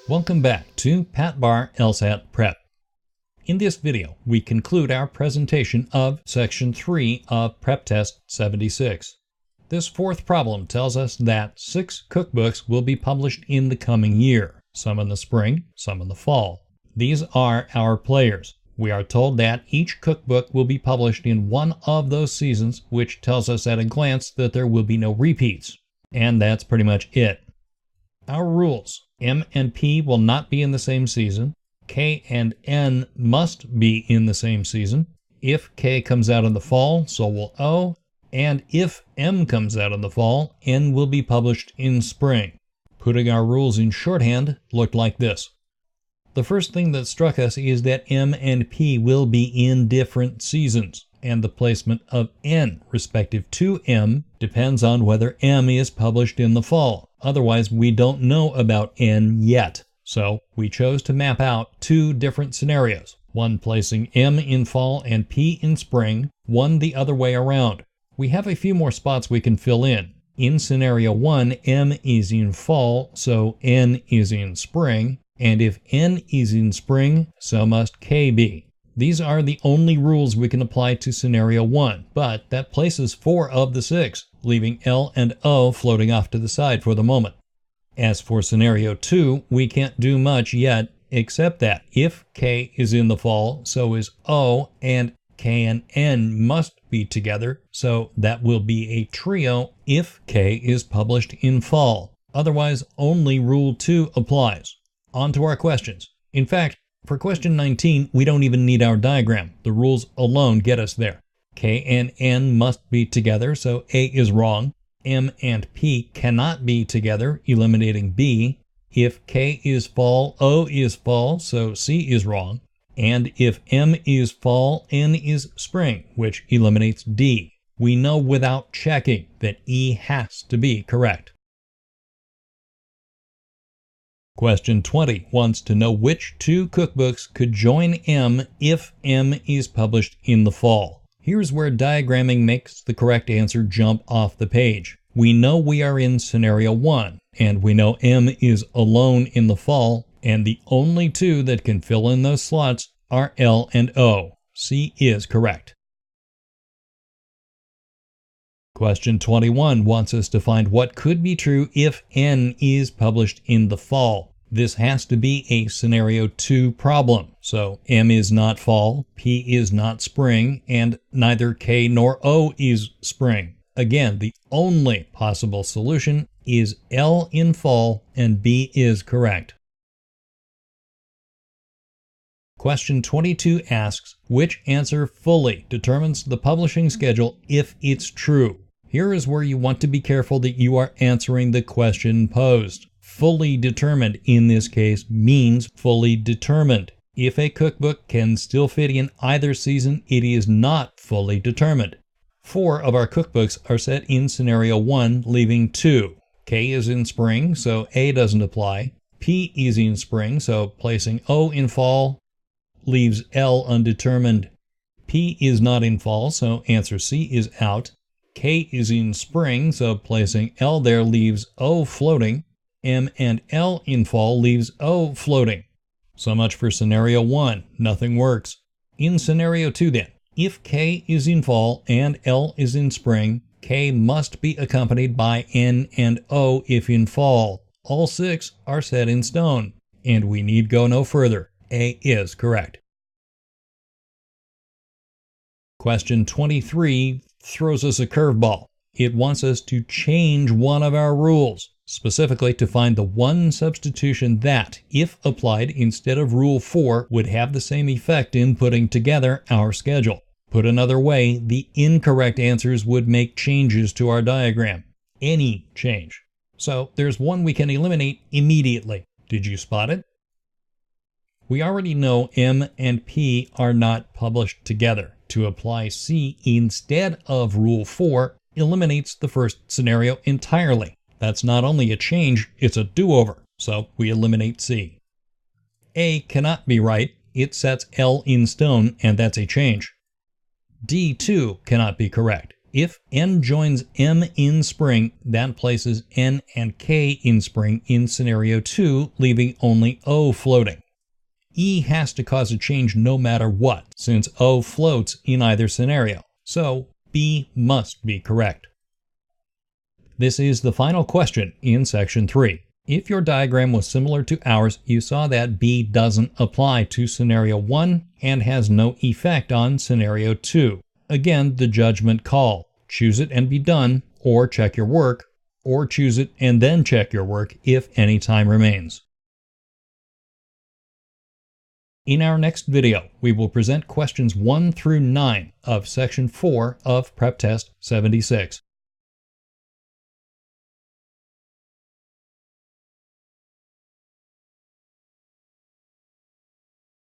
Welcome back to PatBar LSAT Prep. In this video, we conclude our presentation of Section 3 of PrepTest 76. This fourth problem tells us that 6 cookbooks will be published in the coming year, some in the spring, some in the fall. These are our players. We are told that each cookbook will be published in one of those seasons, which tells us at a glance that there will be no repeats. And that's pretty much it. Our rules: M and P will not be in the same season. K and N must be in the same season. If K comes out in the fall, so will O. And if M comes out in the fall, N will be published in spring. Putting our rules in shorthand looked like this. The first thing that struck us is that M and P will be in different seasons, and the placement of N respective to M depends on whether M is published in the fall. Otherwise, we don't know about N yet. So we chose to map out 2 different scenarios, one placing M in fall and P in spring, one the other way around. We have a few more spots we can fill in. In scenario 1, M is in fall, so N is in spring, and if N is in spring, so must K be. These are the only rules we can apply to scenario 1, but that places 4 of the 6, leaving L and O floating off to the side for the moment. As for scenario 2, we can't do much yet, except that if K is in the fall, so is O, and K and N must be together, so that will be a trio if K is published in fall. Otherwise, only Rule 2 applies. On to our questions. In fact, for question 19, we don't even need our diagram. The rules alone get us there. K and N must be together, so A is wrong. M and P cannot be together, eliminating B. If K is fall, O is fall, so C is wrong. And if M is fall, N is spring, which eliminates D. We know without checking that E has to be correct. Question 20 wants to know which 2 cookbooks could join M if M is published in the fall. Here's where diagramming makes the correct answer jump off the page. We know we are in scenario 1, and we know M is alone in the fall, and the only 2 that can fill in those slots are L and O. C is correct. Question 21 wants us to find what could be true if N is published in the fall. This has to be a scenario 2 problem. So M is not fall, P is not spring, and neither K nor O is spring. Again, the only possible solution is L in fall, and B is correct. Question 22 asks, which answer fully determines the publishing schedule if it's true? Here is where you want to be careful that you are answering the question posed. Fully determined in this case means fully determined. If a cookbook can still fit in either season, it is not fully determined. 4 of our cookbooks are set in scenario 1, leaving 2. K is in spring, so A doesn't apply. P is in spring, so placing O in fall leaves L undetermined. P is not in fall, so answer C is out. K is in spring, so placing L there leaves O floating. M and L in fall leaves O floating. So much for scenario 1. Nothing works. In scenario 2 then, if K is in fall and L is in spring, K must be accompanied by N and O if in fall. All 6 are set in stone, and we need go no further. A is correct. Question 23 throws us a curveball. It wants us to change one of our rules, specifically to find the one substitution that, if applied instead of Rule 4, would have the same effect in putting together our schedule. Put another way, the incorrect answers would make changes to our diagram. Any change. So there's one we can eliminate immediately. Did you spot it? We already know M and P are not published together. To apply C instead of Rule 4 eliminates the first scenario entirely. That's not only a change, it's a do-over, so we eliminate C. A cannot be right. It sets L in stone, and that's a change. D, too, cannot be correct. If N joins M in spring, that places N and K in spring in scenario 2, leaving only O floating. E has to cause a change no matter what, since O floats in either scenario, so B must be correct. This is the final question in section 3. If your diagram was similar to ours, you saw that B doesn't apply to scenario 1 and has no effect on scenario 2. Again, the judgment call. Choose it and be done, or check your work, or choose it and then check your work if any time remains. In our next video, we will present questions 1 through 9 of section 4 of PrepTest 76.